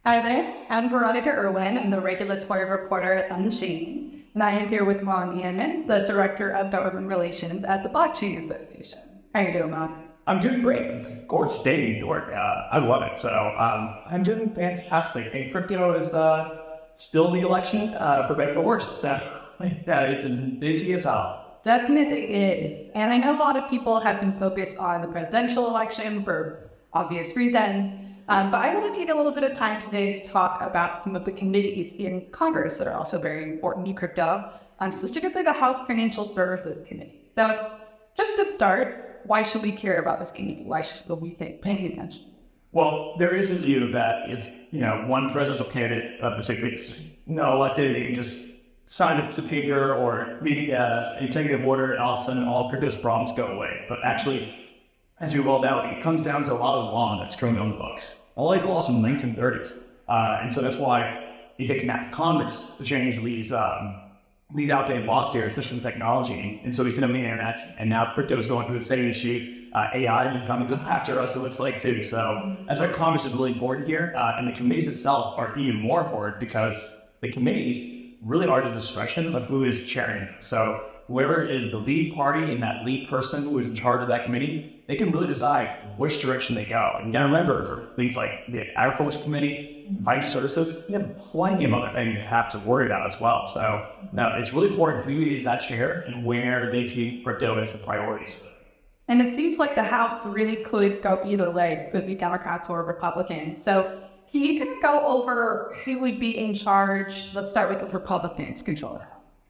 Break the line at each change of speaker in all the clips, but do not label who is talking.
Hi there, I'm Veronica Irwin. I'm the regulatory reporter at Unchained, and I am here with Ron Hammond, the Director of Government Relations at the Blockchain Association. How you doing, Ron?
I'm doing great. It's a gorgeous day in New York. I love it. So I'm doing fantastic. And crypto is still the election for better or worse. So it's busy as hell.
Definitely is. And I know a lot of people have been focused on the presidential election for obvious reasons. But I want to take a little bit of time today to talk about some of the committees in Congress that are also very important to crypto, specifically the House Financial Services Committee. So just to start, why should we care about this committee? Why should we be paying attention?
Well, there is a view that if one presidential candidate particularly elected, they can just sign a figure or read an executive order, and all of a sudden all crypto's problems go away. But actually, as you well know, it comes down to a lot of law that's currently on the books. All these laws from the 1930s. And so that's why it takes an act of Congress to change these outdated laws here, especially in technology. And so we see the main internet, and now crypto is going through the same issue. AI is coming after us, it looks like, too. So that's why Congress is really important here. And the committees itself are even more important because the committees really are the discretion of who is chairing them. So whoever is the lead party and that lead person who is in charge of that committee, they can really decide which direction they go. And you gotta remember, for things like the Agriculture Committee, Vice Services, you have plenty of other things to have to worry about as well. So now it's really important who is that chair and where they see crypto as the priorities.
And it seems like the House really could go either way, could be Democrats or Republicans. So can you kind of go over who would be in charge? Let's start with the Republicans control the House.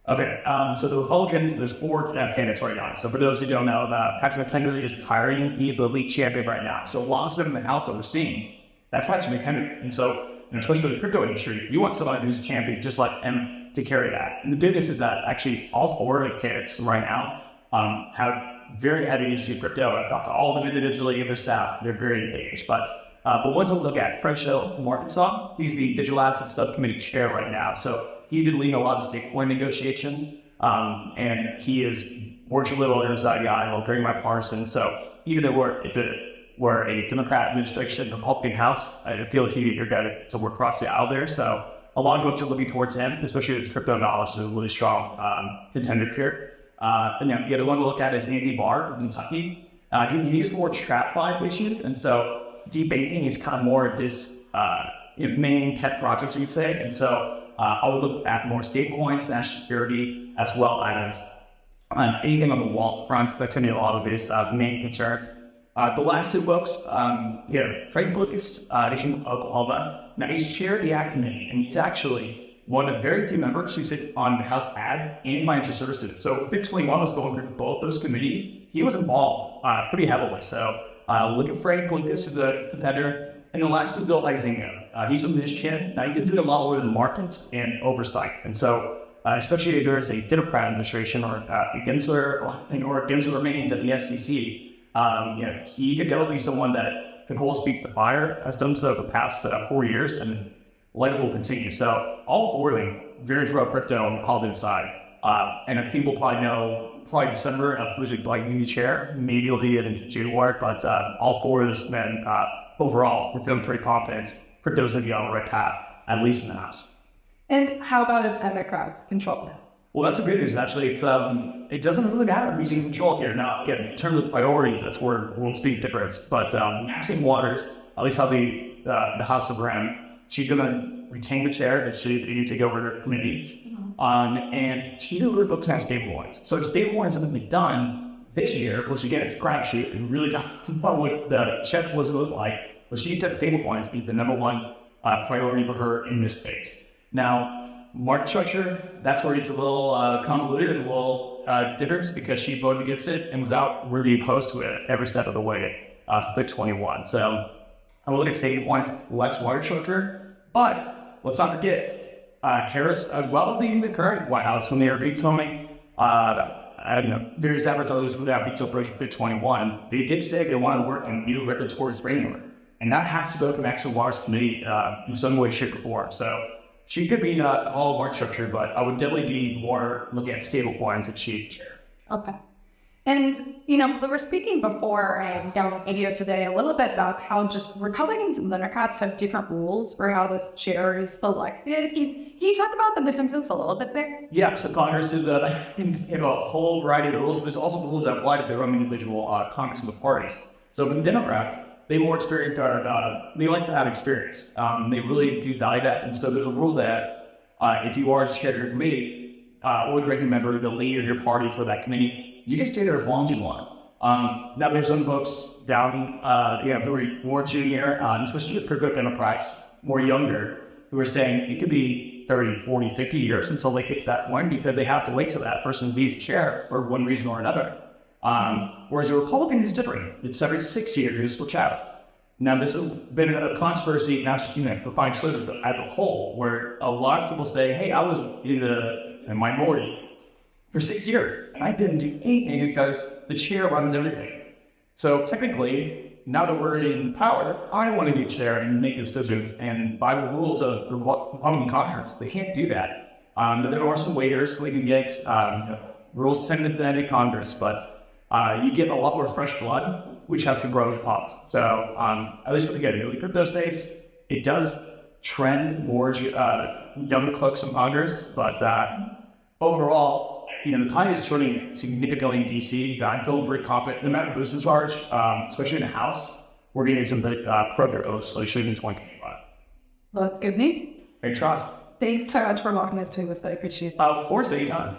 Okay, so the Republicans, there's four candidates right now. So for those who don't know, Patrick McHenry is retiring. He's the lead champion right now. So lots of them in the House that we're seeing, that's Patrick McHenry. And so, especially for the crypto industry, you want somebody who's a champion just like him to carry that. And the good news is that actually all four of the candidates right now have very heavy history of crypto. I've talked to all of them individually and their staff. They're very engaged. But one to look at, Fred Shell from Arkansas, he's the Digital Assets Subcommittee chair right now. So he's been leading a lot of stablecoin negotiations, and he is works a little inside the aisle, very bipartisan. So even though we're a Democrat administration, Republican House, I feel like you're going to work across the aisle there. So a lot of folks are looking towards him, especially his crypto knowledge is a really strong contender here. And then the other one to look at is Andy Barr from Kentucky. He's more TradFi issues, and so debating is kind of more of his main pet project, you could say. And so I would look at more stablecoins, national security, as well as anything on the wall front. That's going to be a lot of his main concerns. The last two folks, Frank Lucas, he's from Oklahoma. Now, he's chaired the Act Committee, and he's actually one of the very few members who sits on the House Ag and Financial Services. So if 21 was going through both those committees, he was involved pretty heavily. So look at Frank Lucas as a competitor. And the last is Bill Huizenga. He's from Michigan. Now, he can do a lot with the markets and oversight. And so, especially if there's a Democrat administration or Gensler remains at the SEC, he could definitely be someone that can hold speak the fire, has done so for the past 4 years, and like will continue. So all four of them very pro crypto on the Republican side. And I think we'll probably December who's like new chair. Maybe it'll be in January, but all four of those men overall, we're feeling pretty confident crypto's going to be on the right path, at least in the House.
And how about if Democrats control the House?
Well, that's the good news. Actually, it doesn't really matter who's in control here. Now, again, in terms of priorities, that's where we'll see the difference. But Maxine Waters, at least how the House of Rem, she's going to retain the chair that she take over her committee. And she really looks at stablecoins. So if stablecoins haven't been done this year, which again, it's a crapshoot, and really don't know what the check was look like, but she said stablecoins be the number one priority for her in this space. Now, market structure, that's where it's a little convoluted and a little different because she voted against it and was out really opposed to it every step of the way for 21. So I will look at stablecoins, less market structure, but let's not forget Harris, as well as the current White House, when they were vetoing various advertisers without veto Bit 21, they did say they want to work on new regulatory framework. And that has to go from Maxine Waters' committee in some way, shape, or form. So she could be not all market structure, but I would definitely be more looking at stable coins if she's chair.
Okay. And, we were speaking before down the video today a little bit about how just Republicans and Democrats have different rules for how this chair is elected. Can you talk about the differences a little bit there?
Yeah, so Congress is a whole variety of rules, but there's also rules that apply to their own individual congressman parties. So for the Democrats, they more experience, they like to have experience. They really do value that. And so there's a rule that if you are chair of your committee or the ranking member, the leader of your party for that committee, you can stay there as long as you want. Now there's some folks down, who are more junior, especially the progressive Democrats, more younger, who are saying it could be 30, 40, 50 years until they get to that point because they have to wait till that person leaves the chair for one reason or another. Whereas the Republicans is different. It's every 6 years, which out. Now, this has been a controversy for fine choices as a whole, where a lot of people say, hey, I was in a minority for 6 years, and I didn't do anything because the chair runs everything. So technically, now that we're in power, I want to be chair and make decisions, and by the rules of the Republican Congress, they can't do that. There are some waivers so they can get rules sent to the Congress, but you get a lot more fresh blood, which has to grow with pops. So at least again, in the crypto space, it does trend more young folks in Congress, but overall, the tide is turning significantly in DC. I'm feeling very confident. The amount of boost in charge, especially in the House, we're getting some big progress, especially in 2025.
Well, that's good news.
Great trust.
Thanks so much for walking us through this. I appreciate it.
Of course, anytime.